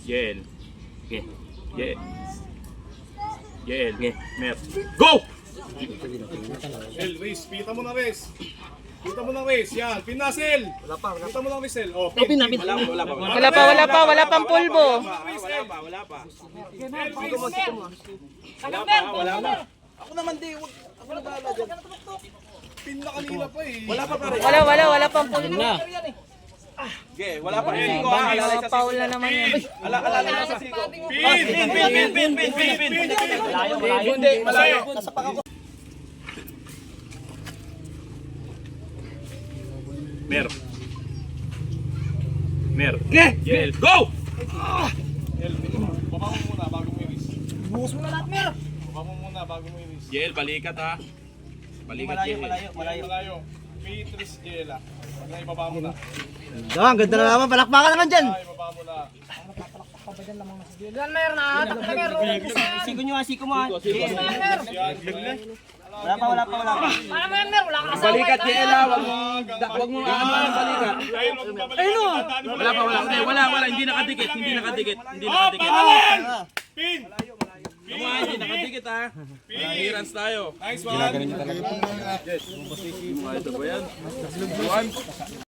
Yel. Okay. Yel. Yel. Okay. Mer. Go! El, race. Pita mo na race. Pita mo na race. Yan. Pin na, Sel. Pita mo na race, Sel. Oh, pin. Wala pang pulbo. Wala pa. Ako naman di, ako na bahala dyan. Pin na kanina pa eh. Wala pa pare. Wala pang pulbo. Okay, wala pa rin siko. Alalay sa Paul na naman yan. Alalay na sa siko. Pin. Hindi, malayo. Nasapak ako. Mer. Mer. Yel. Go! El, baba mo muna bago mo i-race. Buhos mo na lahat, Mer. Baba mo muna bago mo i-race. Yel, balikat ha. Balikat Yel. Malayo. P3 Jela. Pag na ibaba mo na. Ang ganda na naman, palakpakan naman dyan. Ibaba mo na. Siko nyo, siko mo. Yan. Wala pa. Balikat Yel ha. Wag mo ano ang balikat. Wala. Hindi nakadikit. Pin. Hindi nakadikit ha. Clearance tayo. Nice one. Ito ba yan?